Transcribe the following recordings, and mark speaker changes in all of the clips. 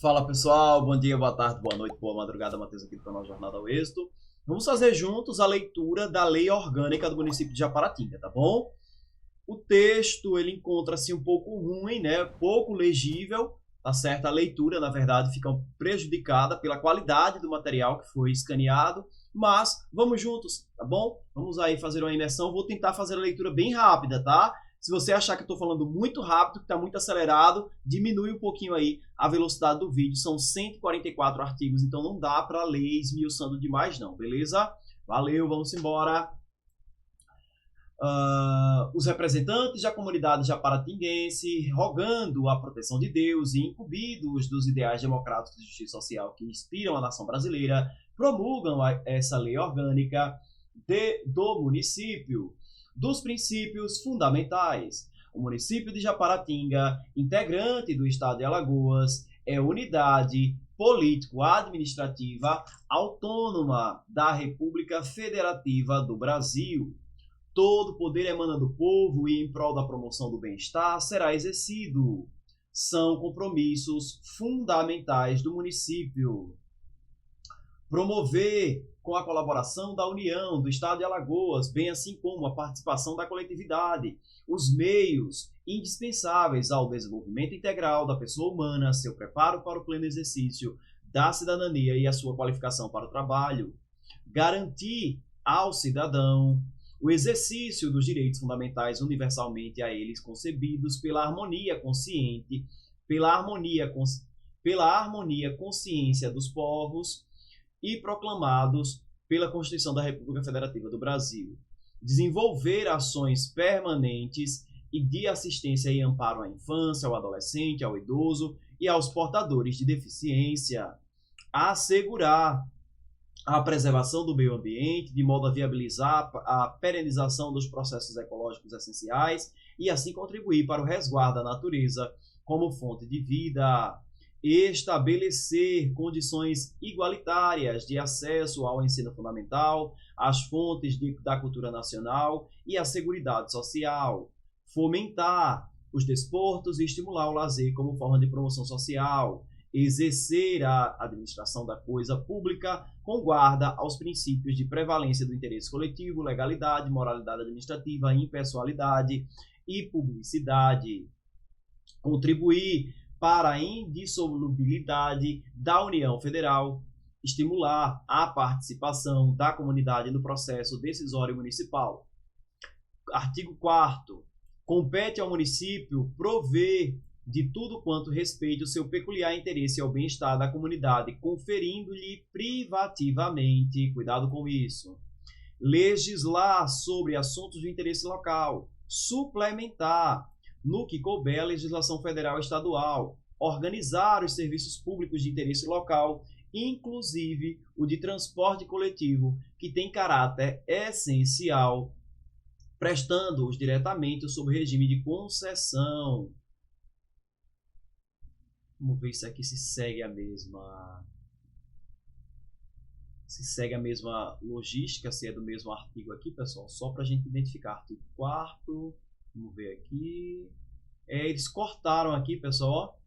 Speaker 1: Fala pessoal, bom dia, boa tarde, boa noite, boa madrugada, Matheus aqui do canal Jornada ao Êxito. Vamos fazer juntos a leitura da Lei Orgânica do município de Japaratinga, tá bom? O texto, ele encontra-se um pouco ruim, né? Pouco legível, tá certo? A leitura, na verdade, fica prejudicada pela qualidade do material que foi escaneado, mas vamos juntos, tá bom? Vamos aí fazer uma imersão, vou tentar fazer a leitura bem rápida, tá? Se você achar que eu estou falando muito rápido, que está muito acelerado, diminui um pouquinho aí a velocidade do vídeo. São 144 artigos, então não dá para ler esmiuçando demais não, beleza? Valeu, vamos embora. Os representantes da comunidade japaratinguense, rogando a proteção de Deus e incumbidos dos ideais democráticos de justiça social que inspiram a nação brasileira, promulgam essa lei orgânica do município. Dos princípios fundamentais. O município de Japaratinga, integrante do estado de Alagoas, é unidade político-administrativa autônoma da República Federativa do Brasil. Todo poder emana do povo e em prol da promoção do bem-estar será exercido. São compromissos fundamentais do município. Promover, com a colaboração da União, do Estado de Alagoas, bem assim como a participação da coletividade, os meios indispensáveis ao desenvolvimento integral da pessoa humana, seu preparo para o pleno exercício da cidadania e a sua qualificação para o trabalho. Garantir ao cidadão o exercício dos direitos fundamentais universalmente a eles concebidos pela harmonia consciente, pela harmonia consciência dos povos, e proclamados pela Constituição da República Federativa do Brasil. Desenvolver ações permanentes e de assistência e amparo à infância, ao adolescente, ao idoso e aos portadores de deficiência. Assegurar a preservação do meio ambiente, de modo a viabilizar a perenização dos processos ecológicos essenciais e assim contribuir para o resguardo da natureza como fonte de vida. Estabelecer condições igualitárias de acesso ao ensino fundamental, às fontes da cultura nacional e à seguridade social. Fomentar os desportos e estimular o lazer como forma de promoção social. Exercer a administração da coisa pública com guarda aos princípios de prevalência do interesse coletivo, legalidade, moralidade administrativa, impessoalidade e publicidade. Contribuir para a indissolubilidade da União Federal, estimular a participação da comunidade no processo decisório municipal. Artigo 4º. Compete ao município prover de tudo quanto respeite o seu peculiar interesse ao bem-estar da comunidade, conferindo-lhe privativamente, cuidado com isso, legislar sobre assuntos de interesse local, suplementar no que couber a legislação federal e estadual, organizar os serviços públicos de interesse local, inclusive o de transporte coletivo, que tem caráter essencial, prestando-os diretamente sob regime de concessão. Vamos ver se aqui se segue a mesma logística, se é do mesmo artigo aqui, pessoal, só para a gente identificar. Artigo 4º. Vamos ver aqui. Eles cortaram aqui, pessoal.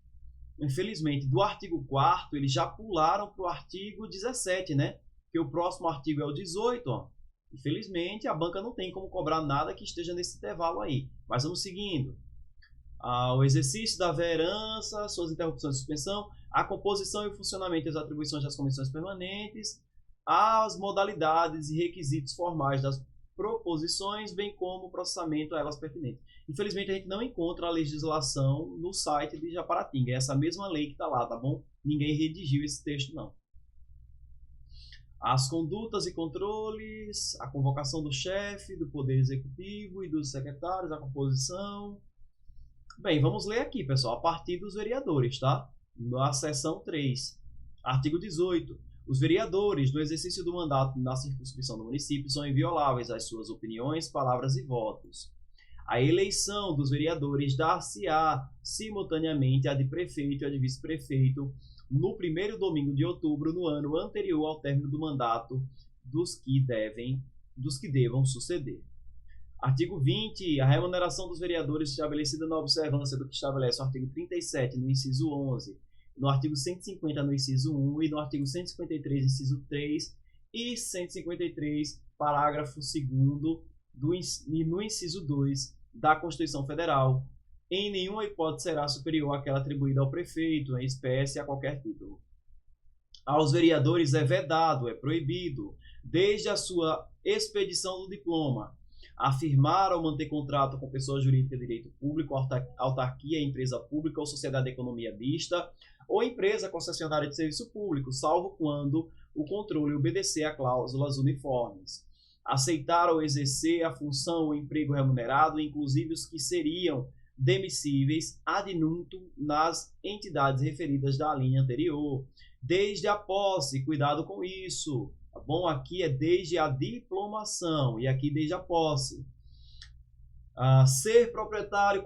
Speaker 1: Infelizmente, do artigo 4º, eles já pularam para o artigo 17, né? Porque o próximo artigo é o 18, ó. Infelizmente, a banca não tem como cobrar nada que esteja nesse intervalo aí. Mas vamos seguindo. O exercício da vereança, suas interrupções de suspensão, a composição e o funcionamento das atribuições das comissões permanentes, as modalidades e requisitos formais das proposições, bem como o processamento a elas pertinentes. Infelizmente, a gente não encontra a legislação no site de Japaratinga. É essa mesma lei que está lá, tá bom? Ninguém redigiu esse texto, não. As condutas e controles, a convocação do chefe, do Poder Executivo e dos secretários, a composição. Bem, vamos ler aqui, pessoal, a partir dos vereadores, tá? Na seção 3. Artigo 18. Os vereadores, no exercício do mandato na circunscrição do município, são invioláveis às suas opiniões, palavras e votos. A eleição dos vereadores dar-se-á simultaneamente a de prefeito e a de vice-prefeito no primeiro domingo de outubro no ano anterior ao término do mandato dos que devam suceder. Artigo 20. A remuneração dos vereadores estabelecida na observância do que estabelece o artigo 37, no inciso 11, no artigo 150, no inciso 1, e no artigo 153, inciso 3, e 153, parágrafo 2º, e no inciso 2 da Constituição Federal, em nenhuma hipótese será superior àquela atribuída ao prefeito, em espécie, a qualquer título. Aos vereadores é vedado, é proibido, desde a sua expedição do diploma, afirmar ou manter contrato com pessoa jurídica de direito público, autarquia, empresa pública ou sociedade de economia mista, ou empresa concessionária de serviço público, salvo quando o controle obedecer a cláusulas uniformes. Aceitar ou exercer a função ou emprego remunerado, inclusive os que seriam demissíveis ad nutum nas entidades referidas da linha anterior. Desde a posse, cuidado com isso, tá bom? Aqui é desde a diplomação e aqui desde a posse. Ser proprietários,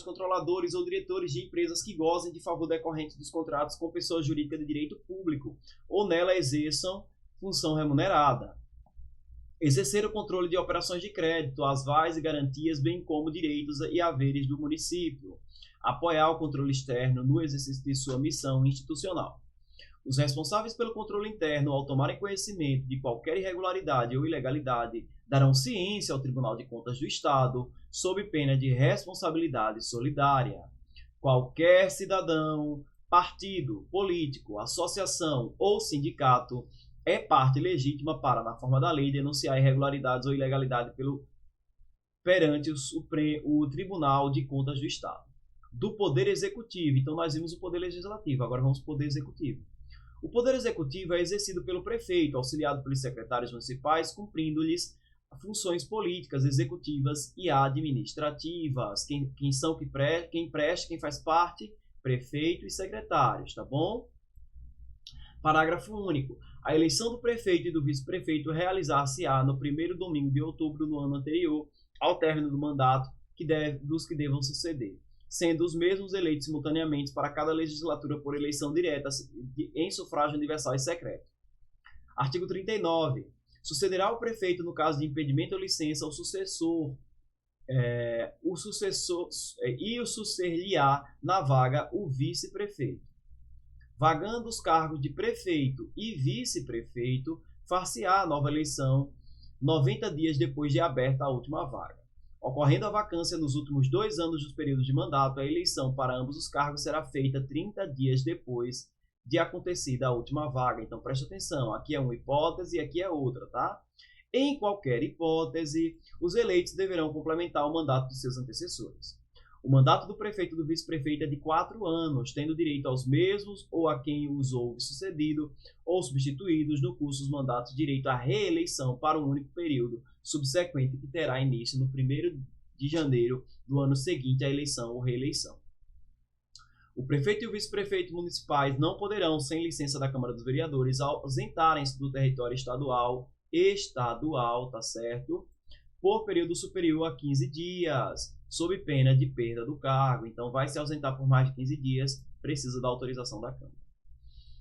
Speaker 1: controladores ou diretores de empresas que gozem de favor decorrente dos contratos com pessoa jurídica de direito público ou nela exerçam função remunerada. Exercer o controle de operações de crédito, avais e garantias, bem como direitos e haveres do município. Apoiar o controle externo no exercício de sua missão institucional. Os responsáveis pelo controle interno, ao tomarem conhecimento de qualquer irregularidade ou ilegalidade, darão ciência ao Tribunal de Contas do Estado, sob pena de responsabilidade solidária. Qualquer cidadão, partido, político, associação ou sindicato é parte legítima para, na forma da lei, denunciar irregularidades ou ilegalidade perante o Tribunal de Contas do Estado. Do Poder Executivo. Então, nós vimos o Poder Legislativo, agora vamos para o Poder Executivo. O Poder Executivo é exercido pelo prefeito, auxiliado pelos secretários municipais, cumprindo-lhes funções políticas, executivas e administrativas. Quem são quem presta, quem faz parte? Prefeito e secretários, tá bom? Parágrafo único. A eleição do prefeito e do vice-prefeito realizar-se-á no primeiro domingo de outubro do ano anterior ao término do mandato dos que devam suceder, sendo os mesmos eleitos simultaneamente para cada legislatura por eleição direta em sufrágio universal e secreto. Artigo 39. Sucederá ao prefeito no caso de impedimento ou licença o sucessor e o suceder-lhe-á na vaga o vice-prefeito. Vagando os cargos de prefeito e vice-prefeito, far-se-á a nova eleição 90 dias depois de aberta a última vaga. Ocorrendo a vacância nos últimos 2 anos dos períodos de mandato, a eleição para ambos os cargos será feita 30 dias depois de acontecida a última vaga. Então, preste atenção, aqui é uma hipótese e aqui é outra, tá? Em qualquer hipótese, os eleitos deverão complementar o mandato de seus antecessores. O mandato do prefeito e do vice-prefeito é de 4 anos, tendo direito aos mesmos ou a quem os houve sucedido ou substituídos no curso dos mandatos direito à reeleição para um único período subsequente que terá início no 1º de janeiro do ano seguinte à eleição ou reeleição. O prefeito e o vice-prefeito municipais não poderão, sem licença da Câmara dos Vereadores, ausentarem-se do território estadual, tá certo? Por período superior a 15 dias, sob pena de perda do cargo. Então, vai se ausentar por mais de 15 dias, precisa da autorização da Câmara.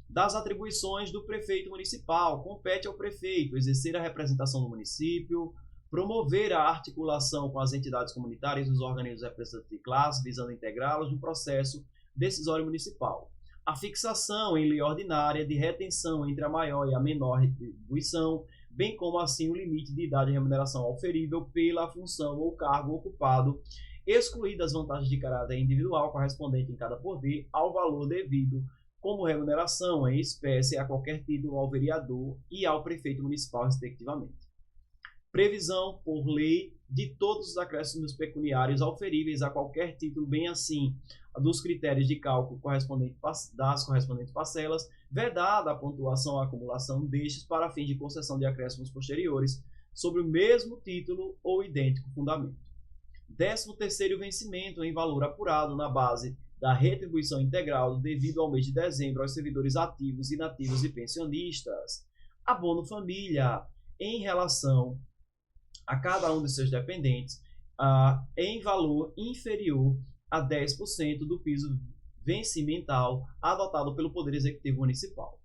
Speaker 1: Das atribuições do prefeito municipal, compete ao prefeito exercer a representação do município, promover a articulação com as entidades comunitárias e os organismos representativos de classe, visando integrá-los no processo decisório municipal. A fixação em lei ordinária de retenção entre a maior e a menor retribuição, bem como assim o limite de idade de remuneração auferível pela função ou cargo ocupado, excluídas as vantagens de caráter individual correspondente em cada poder ao valor devido como remuneração em espécie a qualquer título ao vereador e ao prefeito municipal, respectivamente. Previsão por lei de todos os acréscimos pecuniários auferíveis a qualquer título, bem assim dos critérios de cálculo das correspondentes parcelas, vedada a pontuação ou a acumulação destes para fins de concessão de acréscimos posteriores sobre o mesmo título ou idêntico fundamento. 13º vencimento em valor apurado na base da retribuição integral devido ao mês de dezembro aos servidores ativos, inativos e pensionistas. Abono família em relação a cada um de seus dependentes em valor inferior a 10% do piso vencimental adotado pelo Poder Executivo Municipal.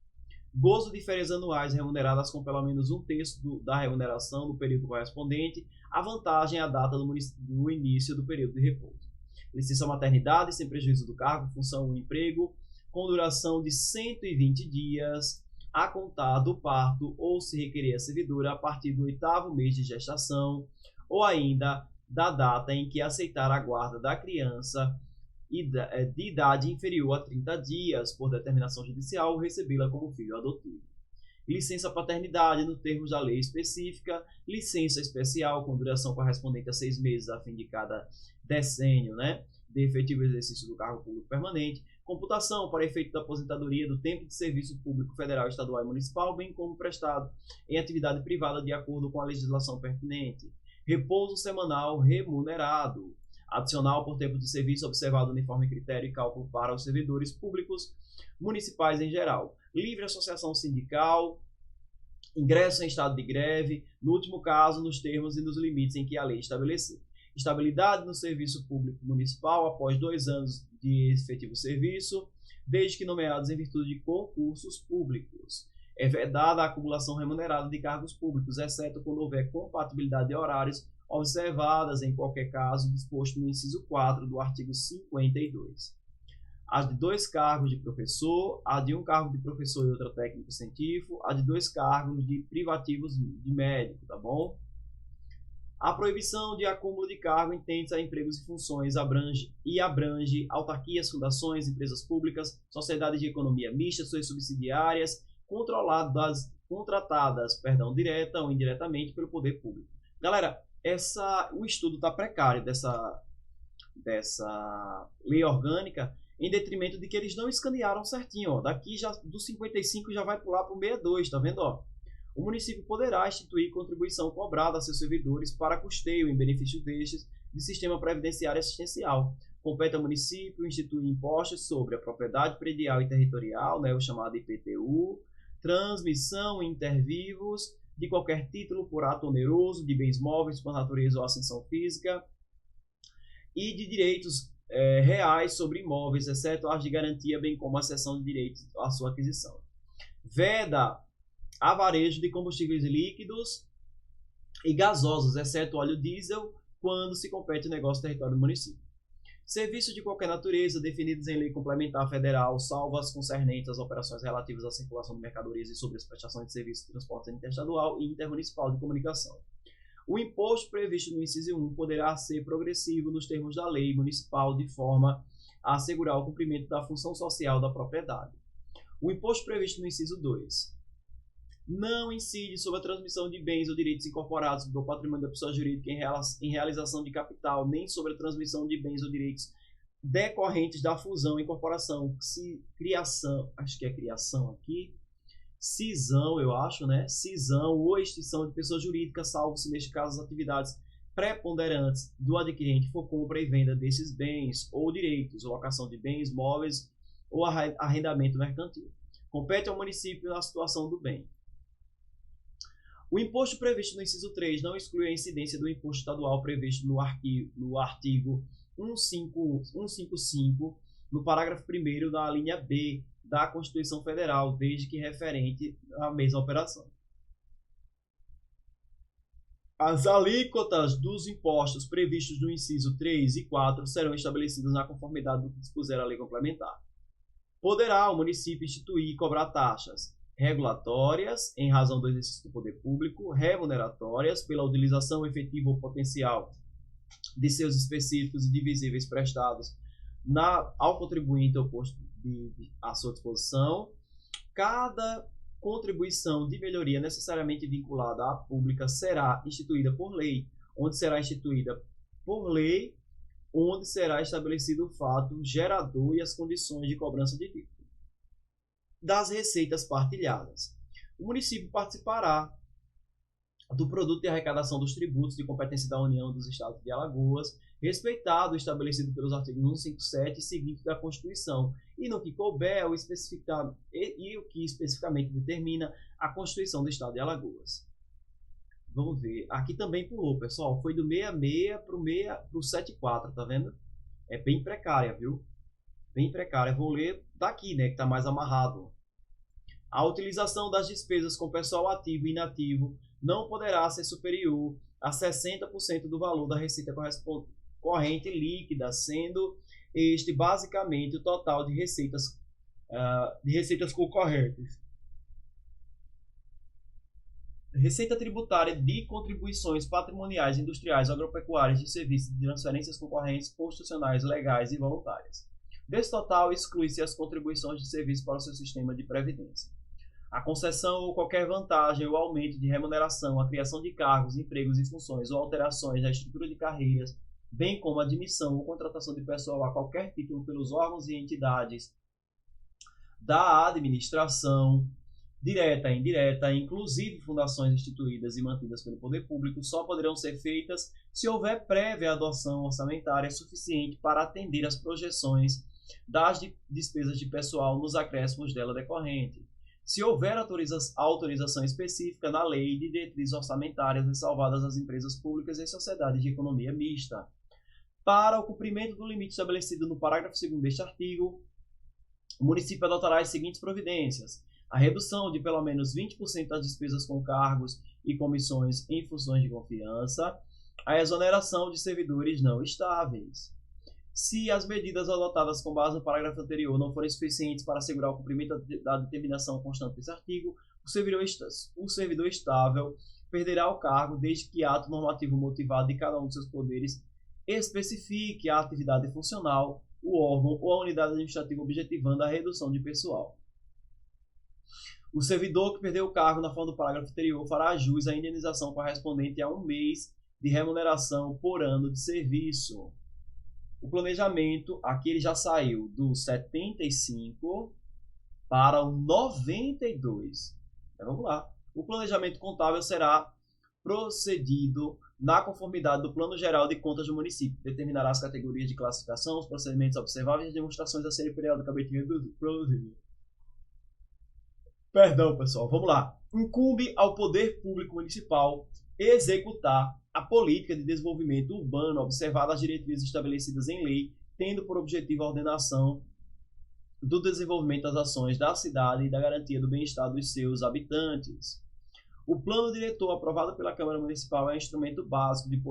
Speaker 1: Gozo de férias anuais remuneradas com pelo menos um terço da remuneração no período correspondente, a vantagem é a data do início do período de repouso. Licença maternidade sem prejuízo do cargo, função ou emprego, com duração de 120 dias, a contar do parto ou, se requerer a servidora, a partir do 8º mês de gestação, ou ainda da data em que aceitar a guarda da criança de idade inferior a 30 dias, por determinação judicial, recebê-la como filho adotivo. Licença paternidade, nos termos da lei específica, licença especial, com duração correspondente a 6 meses, a fim de cada decênio, de efetivo exercício do cargo público permanente, computação para efeito da aposentadoria do tempo de serviço público federal, estadual e municipal, bem como prestado em atividade privada de acordo com a legislação pertinente, repouso semanal remunerado, adicional por tempo de serviço observado uniforme critério e cálculo para os servidores públicos municipais em geral, livre associação sindical, ingresso em estado de greve, no último caso, nos termos e nos limites em que a lei estabelecer. Estabilidade no serviço público municipal após 2 anos de efetivo serviço, desde que nomeados em virtude de concursos públicos. É vedada a acumulação remunerada de cargos públicos, exceto quando houver compatibilidade de horários, observadas, em qualquer caso, disposto no inciso 4 do artigo 52. A de 2 cargos de professor, a de 1 cargo de professor e outra técnico científico, a de 2 cargos de privativos de médico, tá bom? A proibição de acúmulo de cargo entende-se a empregos e funções abrange autarquias, fundações, empresas públicas, sociedades de economia mista, suas subsidiárias, contratadas, direta ou indiretamente pelo poder público. Galera, o estudo está precário dessa lei orgânica, em detrimento de que eles não escanearam certinho. Ó. Daqui já do 55 já vai pular para o 62, tá vendo? Ó? O município poderá instituir contribuição cobrada a seus servidores para custeio, em benefício destes, de sistema previdenciário assistencial. Compete ao município instituir impostos sobre a propriedade predial e territorial, o chamado IPTU, transmissão intervivos de qualquer título por ato oneroso, de bens móveis por natureza ou ascensão física, e de direitos reais sobre imóveis, exceto as de garantia, bem como a cessão de direitos à sua aquisição. Veda a varejo de combustíveis líquidos e gasosos, exceto óleo diesel, quando se compete o negócio no território do município. Serviços de qualquer natureza definidos em lei complementar federal, salvo as concernentes às operações relativas à circulação de mercadorias e sobre as prestações de serviços de transporte interestadual e intermunicipal de comunicação. O imposto previsto no inciso 1 poderá ser progressivo nos termos da lei municipal, de forma a assegurar o cumprimento da função social da propriedade. O imposto previsto no inciso 2 não incide sobre a transmissão de bens ou direitos incorporados do patrimônio da pessoa jurídica em realização de capital, nem sobre a transmissão de bens ou direitos decorrentes da fusão, incorporação, criação, acho que é criação aqui, cisão, eu acho, cisão ou extinção de pessoa jurídica, salvo se neste caso as atividades preponderantes do adquirente for compra e venda desses bens ou direitos, locação de bens móveis ou arrendamento mercantil. Compete ao município na situação do bem. O imposto previsto no inciso 3 não exclui a incidência do imposto estadual previsto no artigo 155, no parágrafo 1º da linha B da Constituição Federal, desde que referente à mesma operação. As alíquotas dos impostos previstos no inciso 3 e 4 serão estabelecidas na conformidade do que dispuser a lei complementar. Poderá o município instituir e cobrar taxas regulatórias, em razão do exercício do poder público, remuneratórias, pela utilização efetiva ou potencial de seus específicos e divisíveis prestados ao contribuinte ou posto à sua disposição. Cada contribuição de melhoria necessariamente vinculada à pública será instituída por lei, onde será estabelecido o fato gerador e as condições de cobrança de dívida. Das receitas partilhadas. O município participará do produto de arrecadação dos tributos de competência da União dos Estados de Alagoas, respeitado o estabelecido pelos artigos 157 e seguintes da Constituição, e no que couber o que especificamente determina a Constituição do Estado de Alagoas. Vamos ver. Aqui também pulou, pessoal. Foi do 66 para o 74, tá vendo? É bem precária, viu? Bem precária. Vou ler daqui, que está mais amarrado. A utilização das despesas com pessoal ativo e inativo não poderá ser superior a 60% do valor da receita corrente líquida, sendo este basicamente o total de receitas concorrentes. Receita tributária de contribuições patrimoniais, industriais, agropecuárias, de serviços, de transferências concorrentes, constitucionais, legais e voluntárias. Desse total, exclui-se as contribuições de serviço para o seu sistema de previdência. A concessão ou qualquer vantagem ou aumento de remuneração, a criação de cargos, empregos e funções ou alterações na estrutura de carreiras, bem como a admissão ou contratação de pessoal a qualquer título pelos órgãos e entidades da administração, direta e indireta, inclusive fundações instituídas e mantidas pelo poder público, só poderão ser feitas se houver prévia adoção orçamentária suficiente para atender às projeções das despesas de pessoal nos acréscimos dela decorrente. Se houver autorização específica na lei de diretrizes orçamentárias ressalvadas às empresas públicas e sociedades de economia mista. Para o cumprimento do limite estabelecido no parágrafo 2º deste artigo, o município adotará as seguintes providências: a redução de pelo menos 20% das despesas com cargos e comissões em funções de confiança, a exoneração de servidores não estáveis. Se as medidas adotadas com base no parágrafo anterior não forem suficientes para assegurar o cumprimento da determinação constante desse artigo, o servidor estável perderá o cargo desde que ato normativo motivado de cada um de seus poderes especifique a atividade funcional, o órgão ou a unidade administrativa objetivando a redução de pessoal. O servidor que perdeu o cargo na forma do parágrafo anterior fará jus à indenização correspondente a 1 mês de remuneração por ano de serviço. O planejamento, aqui ele já saiu do 75 para o 92. Então, vamos lá. O planejamento contábil será procedido na conformidade do Plano Geral de Contas do município. Determinará as categorias de classificação, os procedimentos observáveis e as demonstrações a serem periodicamente produzidas. Perdão, pessoal. Vamos lá. Incumbe ao poder público municipal executar a política de desenvolvimento urbano, observadas as diretrizes estabelecidas em lei, tendo por objetivo a ordenação do desenvolvimento das ações da cidade e da garantia do bem-estar dos seus habitantes. O plano diretor aprovado pela Câmara Municipal é instrumento básico de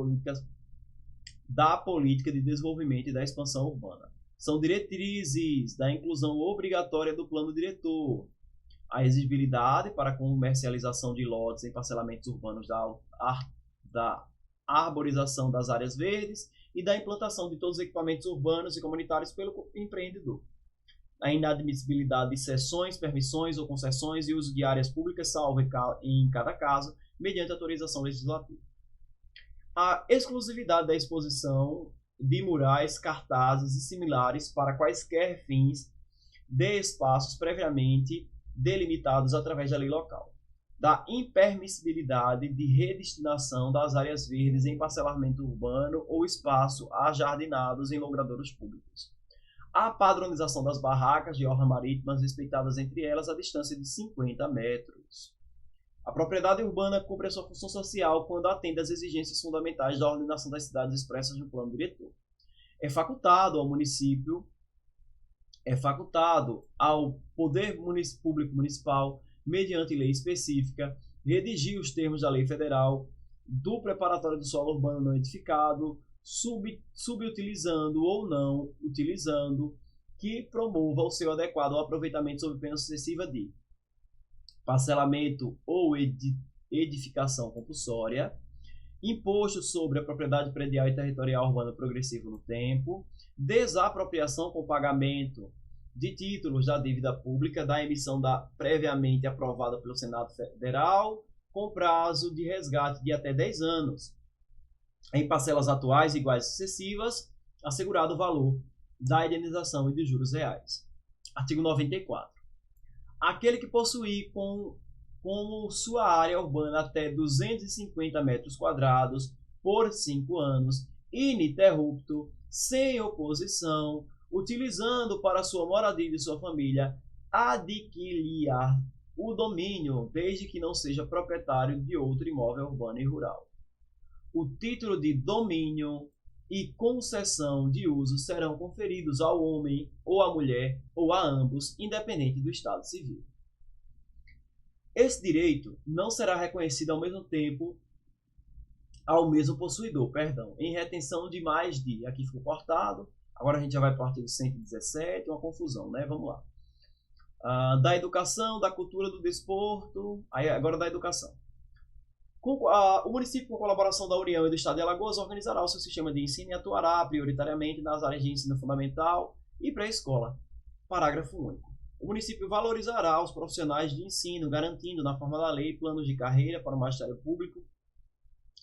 Speaker 1: da política de desenvolvimento e da expansão urbana. São diretrizes da inclusão obrigatória do plano diretor, a exigibilidade para a comercialização de lotes em parcelamentos urbanos da arborização das áreas verdes e da implantação de todos os equipamentos urbanos e comunitários pelo empreendedor. A inadmissibilidade de cessões, permissões ou concessões e uso de áreas públicas, salvo em cada caso, mediante autorização legislativa. A exclusividade da exposição de murais, cartazes e similares para quaisquer fins de espaços previamente delimitados através da lei local. Da impermissibilidade de redestinação das áreas verdes em parcelamento urbano ou espaço ajardinados em logradouros públicos. A padronização das barracas de orla marítimas, respeitadas entre elas a distância de 50 metros. A propriedade urbana cumpre a sua função social quando atende às exigências fundamentais da ordenação das cidades expressas no plano diretor. É facultado ao Poder Público Municipal, mediante lei específica, redigir os termos da lei federal do preparatório do solo urbano não edificado, subutilizando ou não utilizando, que promova o seu adequado aproveitamento sob pena sucessiva de parcelamento ou edificação compulsória, imposto sobre a propriedade predial e territorial urbana progressivo no tempo, desapropriação com pagamento de títulos da dívida pública da emissão previamente aprovada pelo Senado Federal, com prazo de resgate de até 10 anos, em parcelas atuais iguais e sucessivas, assegurado o valor da indenização e de juros reais. Artigo 94. Aquele que possuir como sua área urbana até 250 metros quadrados por 5 anos, ininterrupto, sem oposição, utilizando para sua moradia e de sua família, adquirir o domínio, desde que não seja proprietário de outro imóvel urbano e rural. O título de domínio e concessão de uso serão conferidos ao homem ou à mulher ou a ambos, independente do estado civil. Esse direito não será reconhecido ao mesmo tempo ao mesmo possuidor, em retenção de mais de, aqui ficou cortado, agora a gente já vai para o artigo 117, uma confusão, né? Vamos lá. Da educação, da cultura, do desporto, aí agora da educação. O município, com colaboração da União e do Estado de Alagoas, organizará o seu sistema de ensino e atuará prioritariamente nas áreas de ensino fundamental e pré-escola. Parágrafo único. O município valorizará os profissionais de ensino, garantindo, na forma da lei, planos de carreira para o magistério público,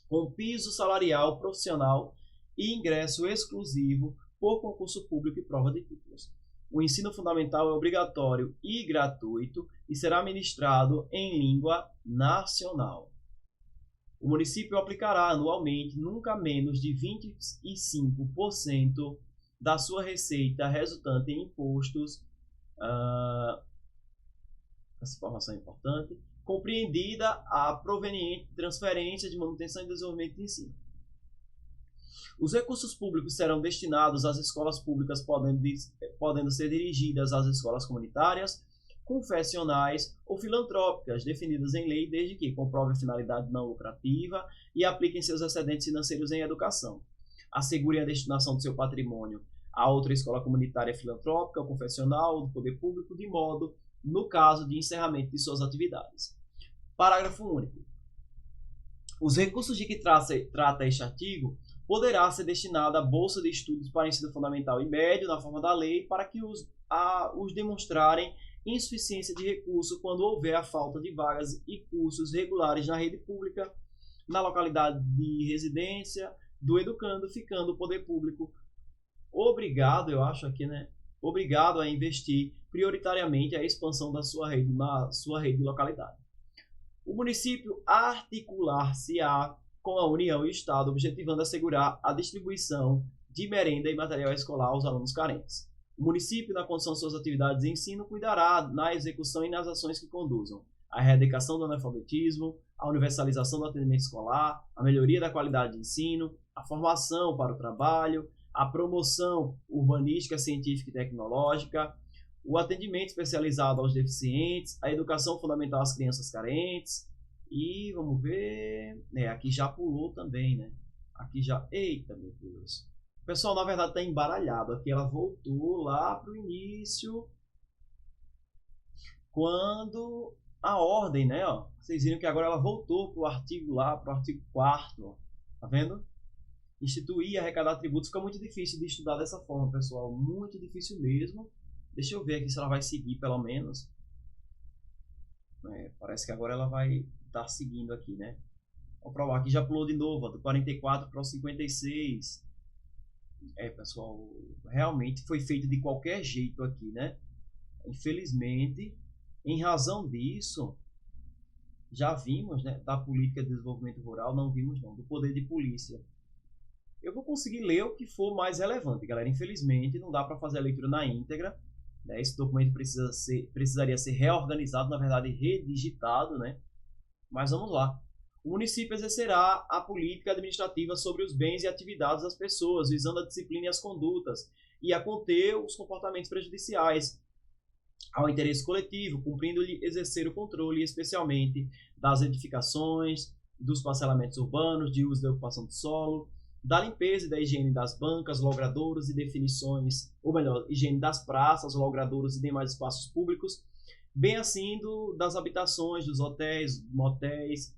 Speaker 1: com piso salarial profissional e ingresso exclusivo por concurso público e prova de títulos. O ensino fundamental é obrigatório e gratuito e será ministrado em língua nacional. O município aplicará anualmente nunca menos de 25% da sua receita resultante em impostos, essa informação é importante, compreendida a proveniente de transferência de manutenção e desenvolvimento de ensino. Os recursos públicos serão destinados às escolas públicas, podendo ser dirigidas às escolas comunitárias, confessionais ou filantrópicas, definidas em lei, desde que comprovem a finalidade não lucrativa e apliquem seus excedentes financeiros em educação. Assegurem a destinação do seu patrimônio a outra escola comunitária filantrópica ou confessional ou do poder público, de modo, no caso de encerramento de suas atividades. Parágrafo único. Os recursos de que trata este artigo poderá ser destinado à bolsa de estudos para ensino fundamental e médio, na forma da lei, para que os demonstrarem insuficiência de recurso quando houver a falta de vagas e cursos regulares na rede pública, na localidade de residência do educando, ficando o poder público obrigado, eu acho aqui, né? Obrigado a investir prioritariamente a expansão da sua rede, na sua rede de localidade. O município articular-se-á com a União e o Estado, objetivando assegurar a distribuição de merenda e material escolar aos alunos carentes. O município, na condução de suas atividades de ensino, cuidará na execução e nas ações que conduzam à erradicação do analfabetismo, à universalização do atendimento escolar, à melhoria da qualidade de ensino, à formação para o trabalho, à promoção urbanística, científica e tecnológica, o atendimento especializado aos deficientes, a educação fundamental às crianças carentes, e vamos ver, aqui já pulou também, né? Aqui já, eita meu Deus. O pessoal, na verdade, está embaralhado. Aqui ela voltou lá para o início, quando a ordem, né? Ó, vocês viram que agora ela voltou para o artigo lá, para o artigo 4º, tá vendo? Instituir e arrecadar tributos fica muito difícil de estudar dessa forma, pessoal. Muito difícil mesmo. Deixa eu ver aqui se ela vai seguir, pelo menos. Parece que agora ela vai estar seguindo aqui, né? Vamos provar. Aqui já pulou de novo, ó, do 44 para o 56. Pessoal, realmente foi feito de qualquer jeito aqui, né? Infelizmente, em razão disso, já vimos, né? Da política de desenvolvimento rural, não vimos não, do poder de polícia. Eu vou conseguir ler o que for mais relevante, galera. Infelizmente, não dá para fazer a leitura na íntegra, né? Esse documento precisaria ser reorganizado, na verdade, redigitado, né? Mas vamos lá. O município exercerá a política administrativa sobre os bens e atividades das pessoas, visando a disciplina e as condutas, e a conter os comportamentos prejudiciais ao interesse coletivo, cumprindo-lhe exercer o controle, especialmente das edificações, dos parcelamentos urbanos, de uso da ocupação de solo, da limpeza e da higiene das bancas, logradouros e definições, ou melhor, higiene das praças, logradouros e demais espaços públicos, bem assim das habitações, dos hotéis, motéis,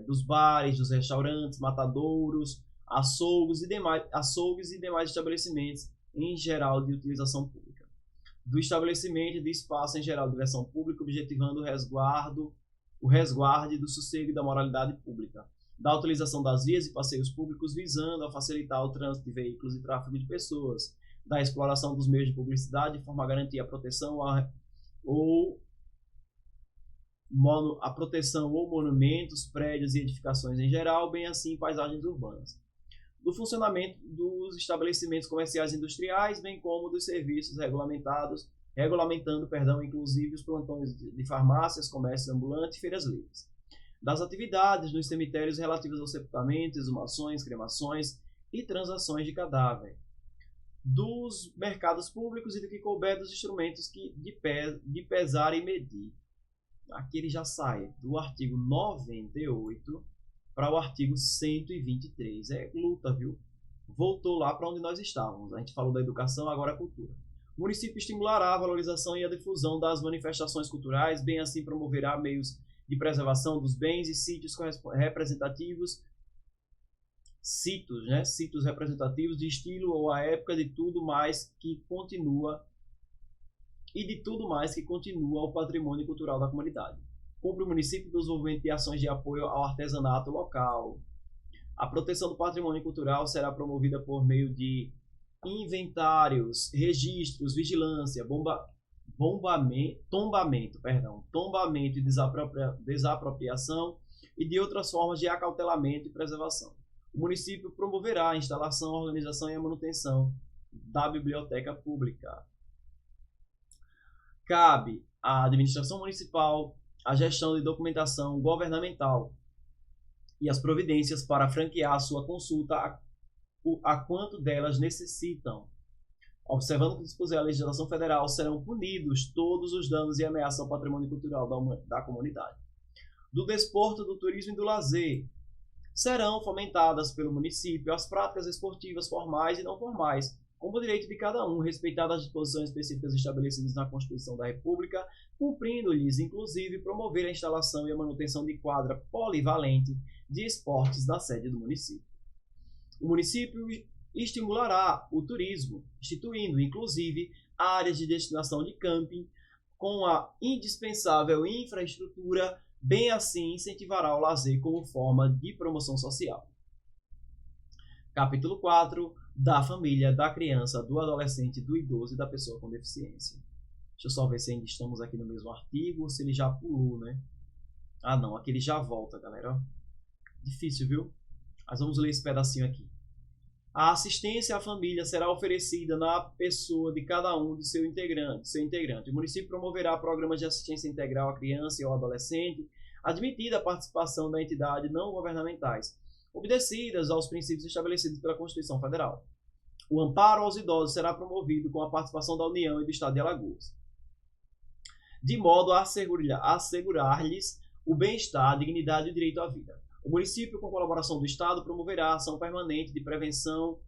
Speaker 1: dos bares, dos restaurantes, matadouros, açougues e demais estabelecimentos em geral de utilização pública. Do estabelecimento e de espaço em geral de diversão pública, objetivando o resguarde do sossego e da moralidade pública. Da utilização das vias e passeios públicos, visando a facilitar o trânsito de veículos e tráfego de pessoas. Da exploração dos meios de publicidade, de forma a garantir a proteção ou monumentos, prédios e edificações em geral, bem assim paisagens urbanas. Do funcionamento dos estabelecimentos comerciais e industriais, bem como dos serviços regulamentando, inclusive os plantões de farmácias, comércios ambulantes e feiras livres. Das atividades nos cemitérios relativas aos sepultamentos, exumações, cremações e transações de cadáver. Dos mercados públicos e do que couber dos instrumentos de pesar e medir. Aqui ele já sai do artigo 98 para o artigo 123. É luta, viu? Voltou lá para onde nós estávamos. A gente falou da educação, agora a cultura. O município estimulará a valorização e a difusão das manifestações culturais, bem assim promoverá meios de preservação dos bens e sítios representativos, sítios representativos de estilo ou a época de tudo mais que continua o patrimônio cultural da comunidade. Cumpre o município do desenvolvimento de ações de apoio ao artesanato local. A proteção do patrimônio cultural será promovida por meio de inventários, registros, vigilância, tombamento e desapropriação e de outras formas de acautelamento e preservação. O município promoverá a instalação, a organização e a manutenção da biblioteca pública. Cabe à administração municipal a gestão de documentação governamental e as providências para franquear a sua consulta a quanto delas necessitam. Observando que dispuser a legislação federal, serão punidos todos os danos e ameaças ao patrimônio cultural da comunidade. Do desporto, do turismo e do lazer, serão fomentadas pelo município as práticas esportivas formais e não formais, como direito de cada um, respeitadas as disposições específicas estabelecidas na Constituição da República, cumprindo-lhes, inclusive, promover a instalação e a manutenção de quadra polivalente de esportes na sede do município. O município estimulará o turismo, instituindo, inclusive, áreas de destinação de camping com a indispensável infraestrutura, bem assim incentivará o lazer como forma de promoção social. Capítulo 4, da família, da criança, do adolescente, do idoso e da pessoa com deficiência. Deixa eu só ver se ainda estamos aqui no mesmo artigo ou se ele já pulou, né? Ah, não, aqui ele já volta, galera. Difícil, viu? Mas vamos ler esse pedacinho aqui. A assistência à família será oferecida na pessoa de cada um de seu integrante. O município promoverá programas de assistência integral à criança e ao adolescente, admitida a participação da entidade não governamentais, obedecidas aos princípios estabelecidos pela Constituição Federal. O amparo aos idosos será promovido com a participação da União e do Estado de Alagoas, de modo a assegurar-lhes o bem-estar, a dignidade e o direito à vida. O município, com colaboração do Estado, promoverá a ação permanente de prevenção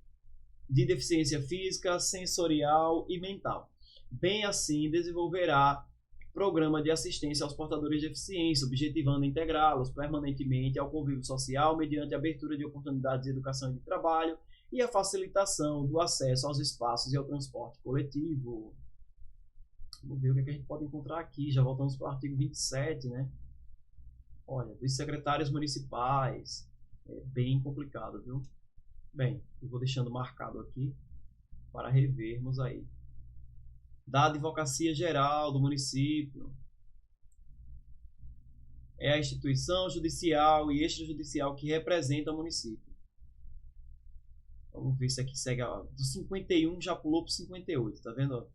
Speaker 1: de deficiência física, sensorial e mental. Bem assim, desenvolverá programa de assistência aos portadores de deficiência, objetivando integrá-los permanentemente ao convívio social mediante a abertura de oportunidades de educação e de trabalho e a facilitação do acesso aos espaços e ao transporte coletivo. Vamos ver o que a gente pode encontrar aqui. Já voltamos para o artigo 27, né? Olha, dos secretários municipais. É bem complicado, viu? Bem, eu vou deixando marcado aqui para revermos aí. Da Advocacia Geral do município. É a instituição judicial e extrajudicial que representa o município. Vamos ver se aqui segue. Do 51 já pulou para o 58, tá vendo?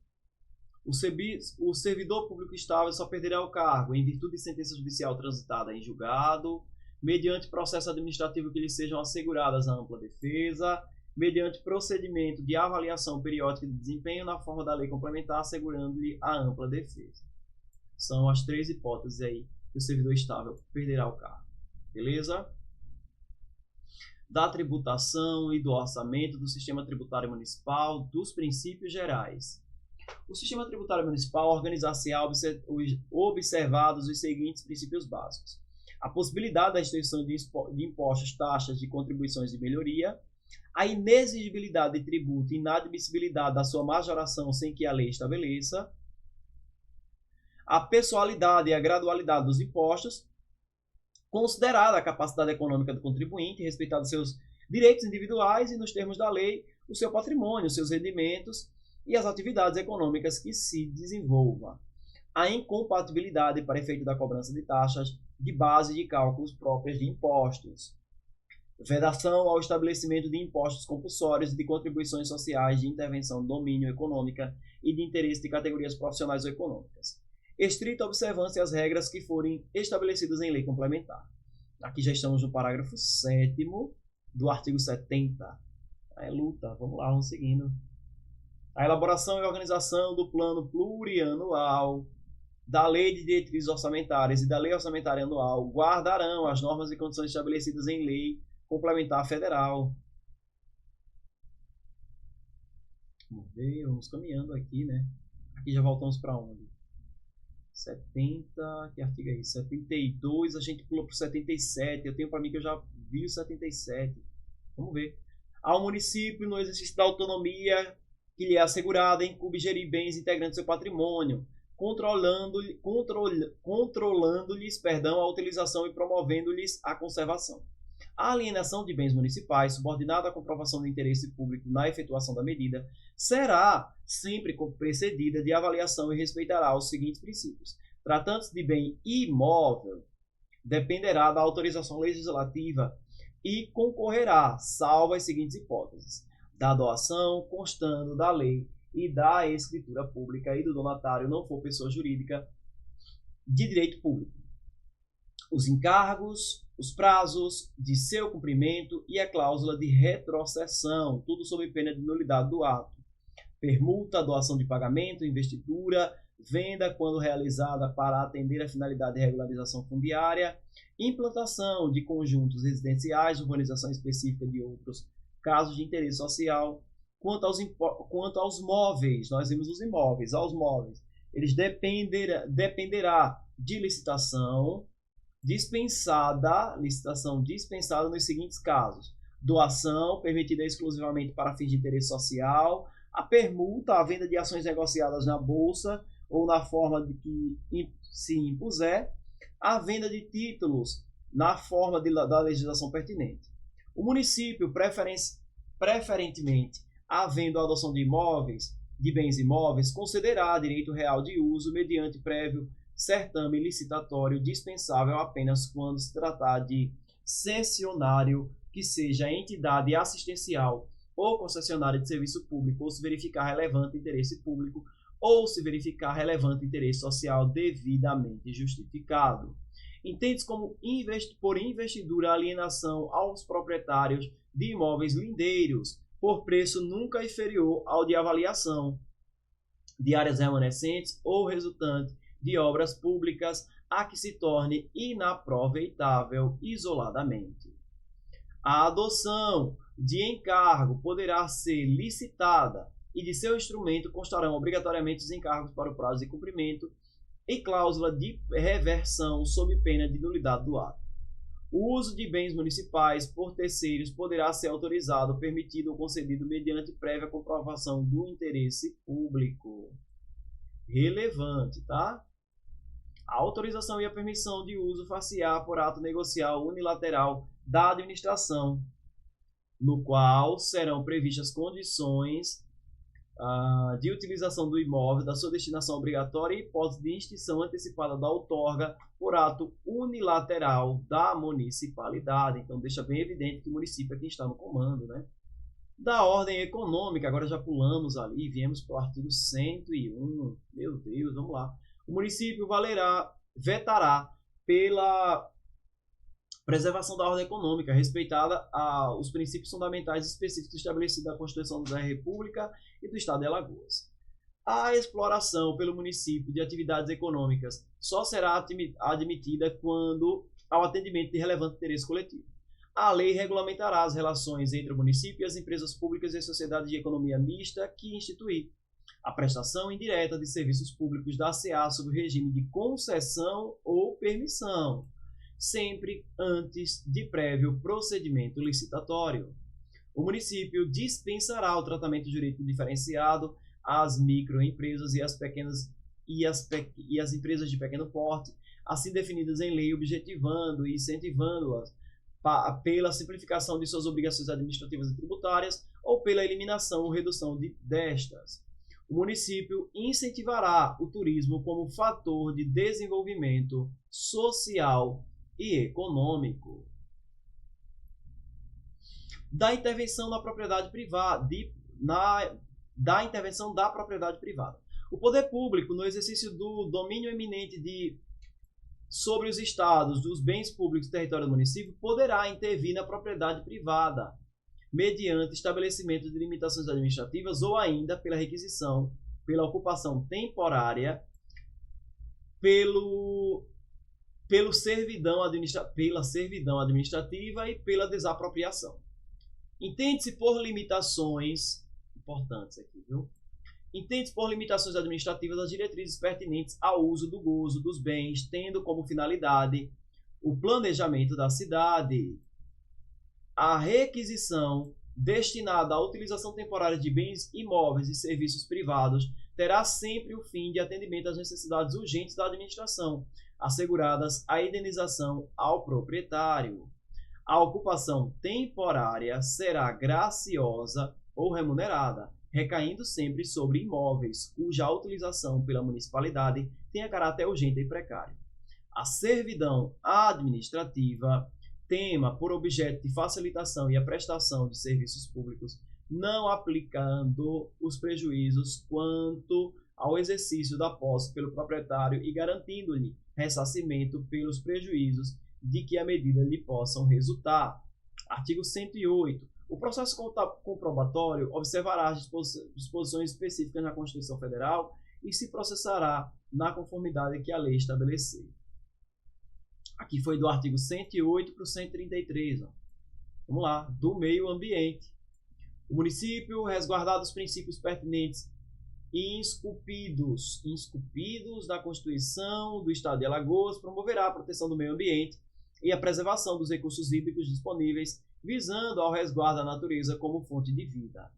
Speaker 1: O servidor público estável só perderá o cargo em virtude de sentença judicial transitada em julgado, mediante processo administrativo que lhe sejam asseguradas a ampla defesa, mediante procedimento de avaliação periódica de desempenho na forma da lei complementar, assegurando-lhe a ampla defesa. São as 3 hipóteses aí que o servidor estável perderá o cargo. Beleza? Da tributação e do orçamento do sistema tributário municipal, dos princípios gerais. O sistema tributário municipal organizar-se-á observados os seguintes princípios básicos. A possibilidade da instituição de impostos, taxas e contribuições de melhoria, a inexigibilidade de tributo e inadmissibilidade da sua majoração sem que a lei estabeleça, a pessoalidade e a gradualidade dos impostos, considerada a capacidade econômica do contribuinte, respeitados seus direitos individuais e, nos termos da lei, o seu patrimônio, os seus rendimentos e as atividades econômicas que se desenvolva. A incompatibilidade para efeito da cobrança de taxas de base de cálculos próprias de impostos. Vedação ao estabelecimento de impostos compulsórios e de contribuições sociais de intervenção de domínio econômica e de interesse de categorias profissionais ou econômicas. Estrita observância às regras que forem estabelecidas em lei complementar. Aqui já estamos no parágrafo 7º do artigo 70. É luta, vamos lá, vamos seguindo. A elaboração e organização do plano plurianual da Lei de Diretrizes Orçamentárias e da Lei Orçamentária Anual guardarão as normas e condições estabelecidas em lei complementar federal. Vamos ver, vamos caminhando aqui, né? Aqui já voltamos para onde? 70, que artigo é isso? 72, a gente pula para o 77. Eu tenho para mim que eu já vi o 77. Vamos ver. Ao município, no exercício da autonomia que lhe é assegurada, incumbe gerir bens integrantes do seu patrimônio, controlando-lhes, a utilização e promovendo-lhes a conservação. A alienação de bens municipais, subordinada à comprovação do interesse público na efetuação da medida, será sempre precedida de avaliação e respeitará os seguintes princípios. Tratando-se de bem imóvel, dependerá da autorização legislativa e concorrerá, salvo as seguintes hipóteses: da doação, constando da lei e da escritura pública e do donatário não for pessoa jurídica de direito público, os encargos, os prazos de seu cumprimento e a cláusula de retrocessão, tudo sob pena de nulidade do ato. Permuta, doação de pagamento, investidura, venda quando realizada para atender a finalidade de regularização fundiária, implantação de conjuntos residenciais, urbanização específica de outros casos de interesse social. Quanto aos móveis, nós vimos os imóveis, aos móveis, eles dependerá de licitação dispensada nos seguintes casos: doação, permitida exclusivamente para fins de interesse social, a permuta, a venda de ações negociadas na bolsa ou na forma de que se impuser, a venda de títulos na forma da legislação pertinente. O município, preferentemente, havendo a adoção de bens imóveis, concederá direito real de uso mediante prévio certame licitatório dispensável apenas quando se tratar de cessionário que seja entidade assistencial ou concessionária de serviço público, ou se verificar relevante interesse público, ou se verificar relevante interesse social devidamente justificado. Entende-se como por investidura a alienação aos proprietários de imóveis lindeiros, por preço nunca inferior ao de avaliação de áreas remanescentes ou resultante de obras públicas a que se torne inaproveitável isoladamente. A adoção de encargo poderá ser licitada e de seu instrumento constarão obrigatoriamente os encargos para o prazo de cumprimento e cláusula de reversão sob pena de nulidade do ato. O uso de bens municipais por terceiros poderá ser autorizado, permitido ou concedido mediante prévia comprovação do interesse público relevante, tá? A autorização e a permissão de uso far-se-á por ato negocial unilateral da administração, no qual serão previstas condições de utilização do imóvel, da sua destinação obrigatória e hipótese de extinção antecipada da outorga por ato unilateral da municipalidade. Então, deixa bem evidente que o município é quem está no comando, né? Da ordem econômica, agora já pulamos ali, viemos para o artigo 101. Meu Deus, vamos lá. O município vetará pela preservação da ordem econômica, respeitada os princípios fundamentais específicos estabelecidos na Constituição da República e do Estado de Alagoas. A exploração pelo município de atividades econômicas só será admitida quando ao atendimento de relevante interesse coletivo. A lei regulamentará as relações entre o município e as empresas públicas e as sociedades de economia mista que instituir. A prestação indireta de serviços públicos dar-se-á sob o regime de concessão ou permissão, sempre antes de prévio procedimento licitatório. O município dispensará o tratamento jurídico diferenciado às microempresas e as empresas de pequeno porte, assim definidas em lei, objetivando e incentivando-as pela simplificação de suas obrigações administrativas e tributárias ou pela eliminação ou redução destas. O município incentivará o turismo como fator de desenvolvimento social e econômico. Da intervenção da propriedade privada, da intervenção da propriedade privada. O poder público, no exercício do domínio eminente sobre os estados, dos bens públicos do território do município, poderá intervir na propriedade privada, mediante estabelecimento de limitações administrativas ou ainda pela requisição, pela ocupação temporária, pela servidão administrativa e pela desapropriação. Entende-se por limitações importantes aqui, viu? Entende-se por limitações administrativas as diretrizes pertinentes ao uso do gozo dos bens, tendo como finalidade o planejamento da cidade, a requisição destinada à utilização temporária de bens imóveis e serviços privados terá sempre o fim de atendimento às necessidades urgentes da administração, asseguradas a indenização ao proprietário. A ocupação temporária será graciosa ou remunerada, recaindo sempre sobre imóveis cuja utilização pela municipalidade tenha caráter urgente e precário. A servidão administrativa tema por objeto de facilitação e a prestação de serviços públicos, não aplicando os prejuízos quanto ao exercício da posse pelo proprietário e garantindo-lhe ressarcimento pelos prejuízos de que a medida lhe possam resultar. Artigo 108. O processo comprobatório observará as disposições específicas na Constituição Federal e se processará na conformidade que a lei estabelecer. Aqui foi do artigo 108 para o 133. Ó. Vamos lá. Do meio ambiente. O município, resguardados os princípios pertinentes e esculpidos da Constituição do Estado de Alagoas, promoverá a proteção do meio ambiente e a preservação dos recursos hídricos disponíveis, visando ao resguardo da natureza como fonte de vida.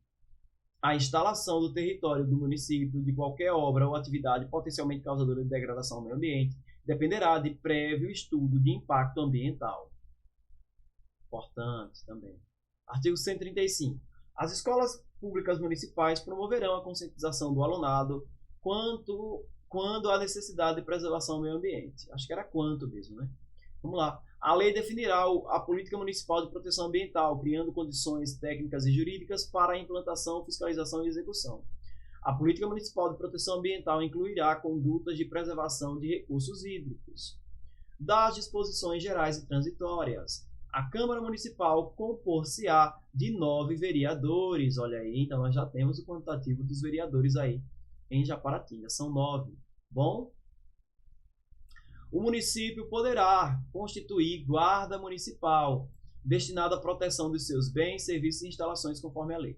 Speaker 1: A instalação do território do município de qualquer obra ou atividade potencialmente causadora de degradação ao meio ambiente dependerá de prévio estudo de impacto ambiental. Importante também. Artigo 135. As escolas públicas municipais promoverão a conscientização do alunado quando há necessidade de preservação ao meio ambiente. Acho que era quanto mesmo, né? Vamos lá. A lei definirá a política municipal de proteção ambiental, criando condições técnicas e jurídicas para a implantação, fiscalização e execução. A política municipal de proteção ambiental incluirá condutas de preservação de recursos hídricos. Das disposições gerais e transitórias. A Câmara Municipal compor-se-á de 9 vereadores. Olha aí, então nós já temos o quantitativo dos vereadores aí em Japaratinga. São 9. Bom? O município poderá constituir guarda municipal, destinada à proteção dos seus bens, serviços e instalações conforme a lei.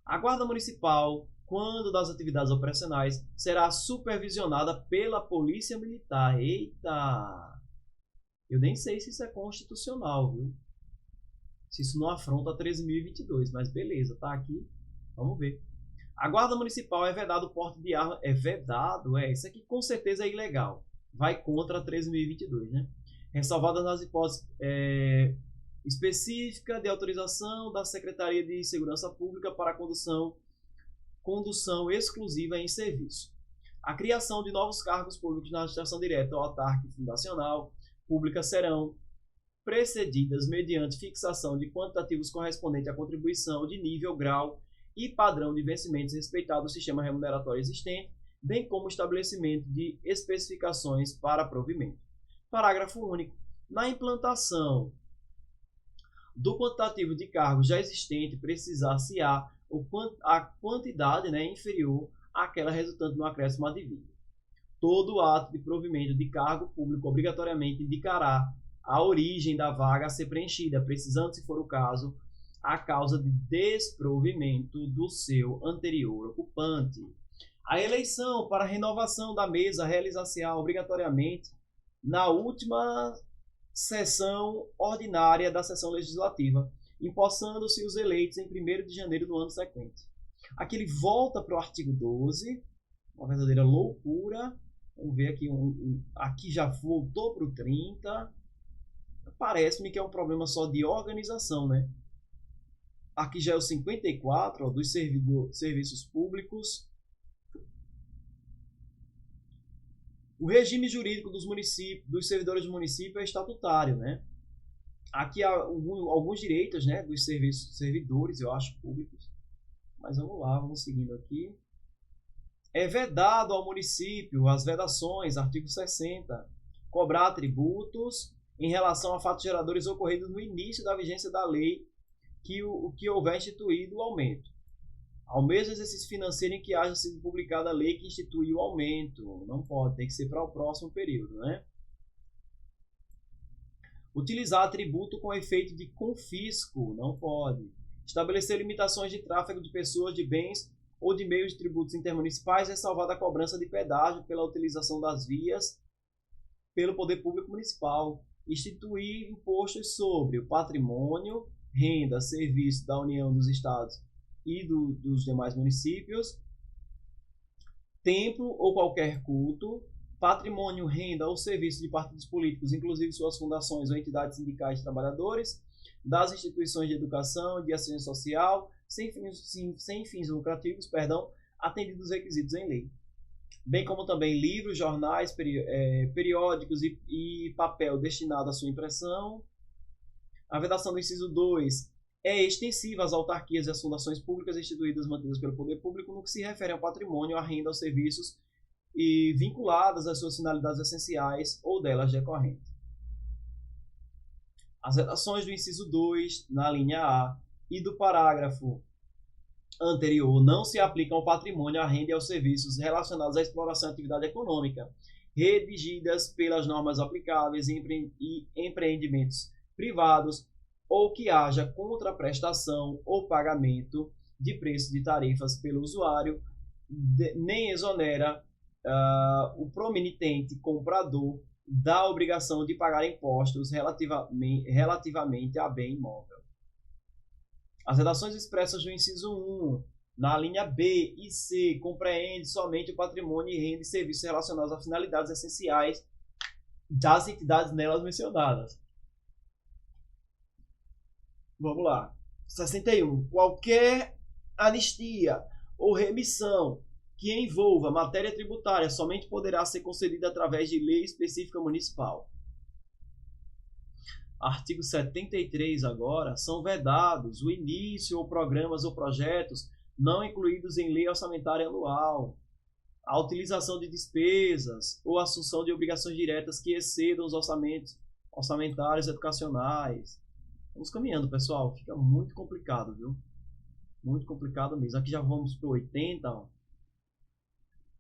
Speaker 1: A guarda municipal, quando das atividades operacionais, será supervisionada pela Polícia Militar. Eita! Eu nem sei se isso é constitucional, viu? Se isso não afronta a 13.022, mas beleza, tá aqui. Vamos ver. A guarda municipal é vedado o porte de arma. É vedado? Isso aqui com certeza é ilegal. Vai contra a 13.022, né? Ressalvadas nas hipóteses específicas de autorização da Secretaria de Segurança Pública para condução exclusiva em serviço. A criação de novos cargos públicos na administração direta ou autárquica e fundacional pública serão precedidas mediante fixação de quantitativos correspondentes à contribuição de nível, grau e padrão de vencimentos respeitado o sistema remuneratório existente, bem como o estabelecimento de especificações para provimento. Parágrafo único. Na implantação do quantitativo de cargos já existente, precisar-se-á a quantidade inferior àquela resultante no acréscimo advindo. Todo ato de provimento de cargo público obrigatoriamente indicará a origem da vaga a ser preenchida, precisando, se for o caso, a causa de desprovimento do seu anterior ocupante. A eleição para renovação da mesa realizar-se-á obrigatoriamente na última sessão ordinária da sessão legislativa, empossando-se os eleitos em 1º de janeiro do ano seguinte. Aqui ele volta para o artigo 12, uma verdadeira loucura. Vamos ver aqui, aqui já voltou para o 30. Parece-me que é um problema só de organização, né? Aqui já é o 54, dos serviços públicos. O regime jurídico dos municípios, dos servidores do município é estatutário, né? Aqui há alguns direitos, né, dos servidores, eu acho, públicos. Mas vamos lá, vamos seguindo aqui. É vedado ao município as vedações, artigo 60, cobrar tributos em relação a fatos geradores ocorridos no início da vigência da lei que houver instituído o aumento. ao mesmo exercício financeiro em que haja sido publicada a lei que institui o aumento. Não pode, tem que ser para o próximo período, né? Utilizar tributo com efeito de confisco. Não pode. Estabelecer limitações de tráfego de pessoas, de bens ou de meios de tributos intermunicipais, ressalvada a cobrança de pedágio pela utilização das vias pelo poder público municipal. Instituir impostos sobre o patrimônio, renda, serviço da União, dos Estados e dos demais municípios, templo ou qualquer culto, patrimônio, renda ou serviço de partidos políticos, inclusive suas fundações ou entidades sindicais de trabalhadores, das instituições de educação e de assistência social, sem fins lucrativos, atendidos os requisitos em lei. Bem como também livros, jornais, periódicos e papel destinado à sua impressão. A vedação do inciso 2 é extensiva às autarquias e às fundações públicas instituídas mantidas pelo poder público no que se refere ao patrimônio, à renda, aos serviços e vinculadas às suas finalidades essenciais ou delas decorrentes. As redações do inciso 2, na linha A, e do parágrafo anterior não se aplicam ao patrimônio, à renda e aos serviços relacionados à exploração e atividade econômica, redigidas pelas normas aplicáveis e empreendimentos privados, ou que haja contraprestação ou pagamento de preços de tarifas pelo usuário, nem exonera o prominente comprador da obrigação de pagar impostos relativamente a bem imóvel. As redações expressas do inciso 1, na linha B e C, compreendem somente o patrimônio e renda e serviços relacionados a finalidades essenciais das entidades nelas mencionadas. Vamos lá. 61. Qualquer anistia ou remissão que envolva matéria tributária somente poderá ser concedida através de lei específica municipal. Artigo 73 agora, são vedados o início ou programas ou projetos não incluídos em lei orçamentária anual, a utilização de despesas ou assunção de obrigações diretas que excedam os orçamentos orçamentários educacionais. Vamos caminhando, pessoal. Fica muito complicado, viu? Muito complicado mesmo. Aqui já vamos para o 80. Ó.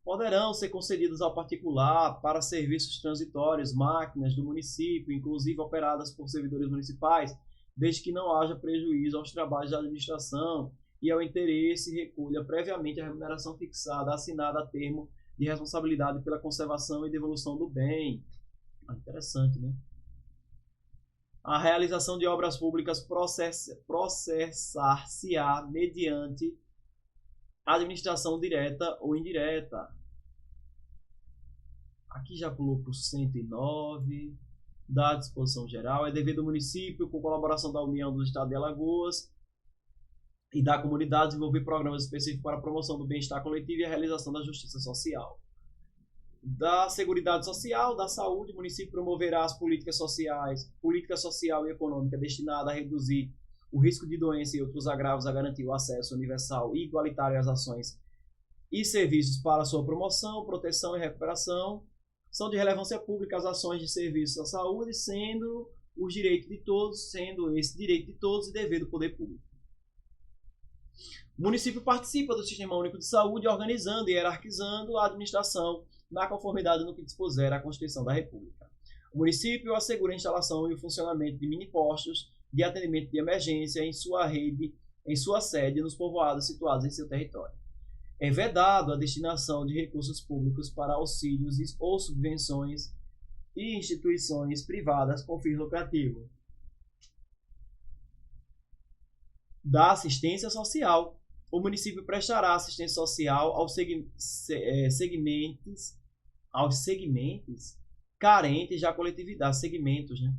Speaker 1: Poderão ser concedidos ao particular para serviços transitórios, máquinas do município, inclusive operadas por servidores municipais, desde que não haja prejuízo aos trabalhos da administração e ao interesse, recolha previamente a remuneração fixada, assinada a termo de responsabilidade pela conservação e devolução do bem. Interessante, né? A realização de obras públicas processar-se-á mediante administração direta ou indireta. Aqui já pulou para o 109, da disposição geral. É dever do município, com colaboração da União do Estado de Alagoas e da comunidade, desenvolver programas específicos para a promoção do bem-estar coletivo e a realização da justiça social. Da Seguridade Social, da Saúde, o município promoverá as políticas sociais, política social e econômica destinada a reduzir o risco de doença e outros agravos, a garantir o acesso universal e igualitário às ações e serviços para sua promoção, proteção e recuperação. São de relevância pública as ações de serviços à saúde, sendo os direitos de todos, sendo esse direito de todos e dever do poder público. O município participa do Sistema Único de Saúde, organizando e hierarquizando a administração na conformidade no que dispuser a Constituição da República. O município assegura a instalação e o funcionamento de mini-postos de atendimento de emergência em sua sede nos povoados situados em seu território. É vedado a destinação de recursos públicos para auxílios ou subvenções e instituições privadas com fins lucrativos. Da assistência social. O município prestará assistência social aos segmentos carentes da coletividade, segmentos, né?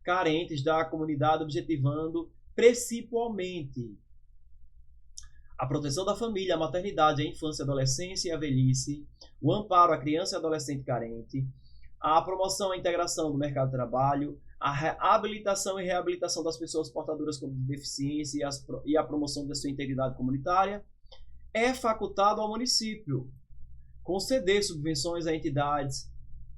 Speaker 1: Carentes da comunidade, objetivando principalmente a proteção da família, a maternidade, a infância, a adolescência e a velhice, o amparo à criança e adolescente carente, a promoção e integração do mercado de trabalho, a habilitação e reabilitação das pessoas portadoras com deficiência e a promoção da sua integridade comunitária. É facultado ao município conceder subvenções a entidades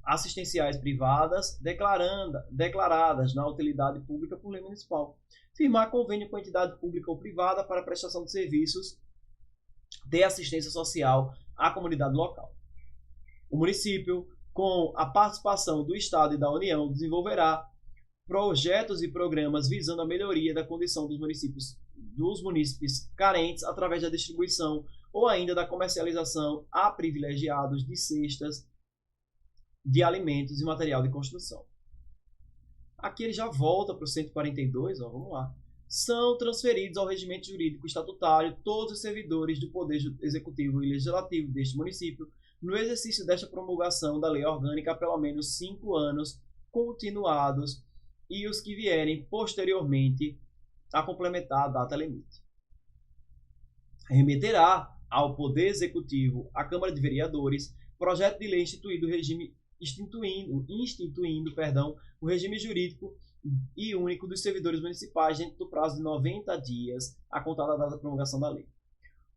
Speaker 1: assistenciais privadas declaradas na utilidade pública por lei municipal. Firmar convênio com entidade pública ou privada para prestação de serviços de assistência social à comunidade local. O município, com a participação do Estado e da União, desenvolverá projetos e programas visando a melhoria da condição dos munícipes carentes através da distribuição ou ainda da comercialização a privilegiados de cestas de alimentos e material de construção. Aqui ele já volta para o 142, vamos lá. São transferidos ao regimento jurídico estatutário todos os servidores do Poder Executivo e Legislativo deste município no exercício desta promulgação da lei orgânica há pelo menos 5 anos continuados e os que vierem posteriormente a complementar a data limite. Remeterá ao Poder Executivo, à Câmara de Vereadores, projeto de lei instituindo o regime jurídico e único dos servidores municipais dentro do prazo de 90 dias, a contar da data da promulgação da lei.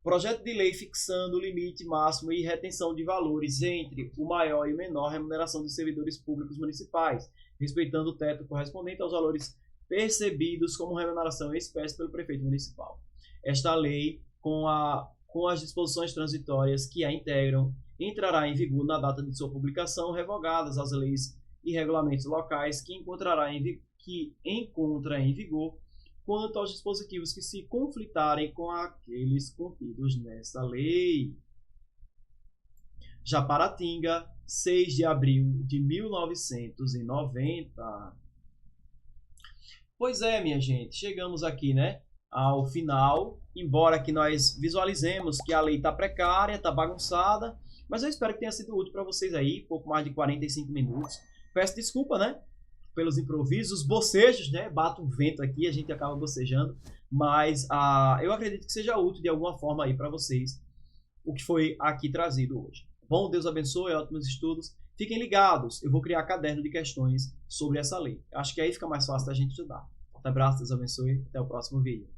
Speaker 1: Projeto de lei fixando o limite máximo e retenção de valores entre o maior e o menor remuneração dos servidores públicos municipais, respeitando o teto correspondente aos valores percebidos como remuneração em espécie pelo prefeito municipal. Esta lei, com as disposições transitórias que a integram, entrará em vigor na data de sua publicação, revogadas as leis e regulamentos locais que encontra em vigor quanto aos dispositivos que se conflitarem com aqueles contidos nessa lei. Japaratinga, 6 de abril de 1990. Pois é, minha gente, chegamos aqui, né, ao final, embora que nós visualizemos que a lei está precária, está bagunçada, mas eu espero que tenha sido útil para vocês aí, pouco mais de 45 minutos. Peço desculpa, né, pelos improvisos, bocejos, né, bate um vento aqui, a gente acaba bocejando, mas eu acredito que seja útil de alguma forma aí para vocês o que foi aqui trazido hoje. Bom, Deus abençoe, ótimos estudos. Fiquem ligados, eu vou criar caderno de questões sobre essa lei. Acho que aí fica mais fácil da gente estudar. Um abraço, Deus abençoe, até o próximo vídeo.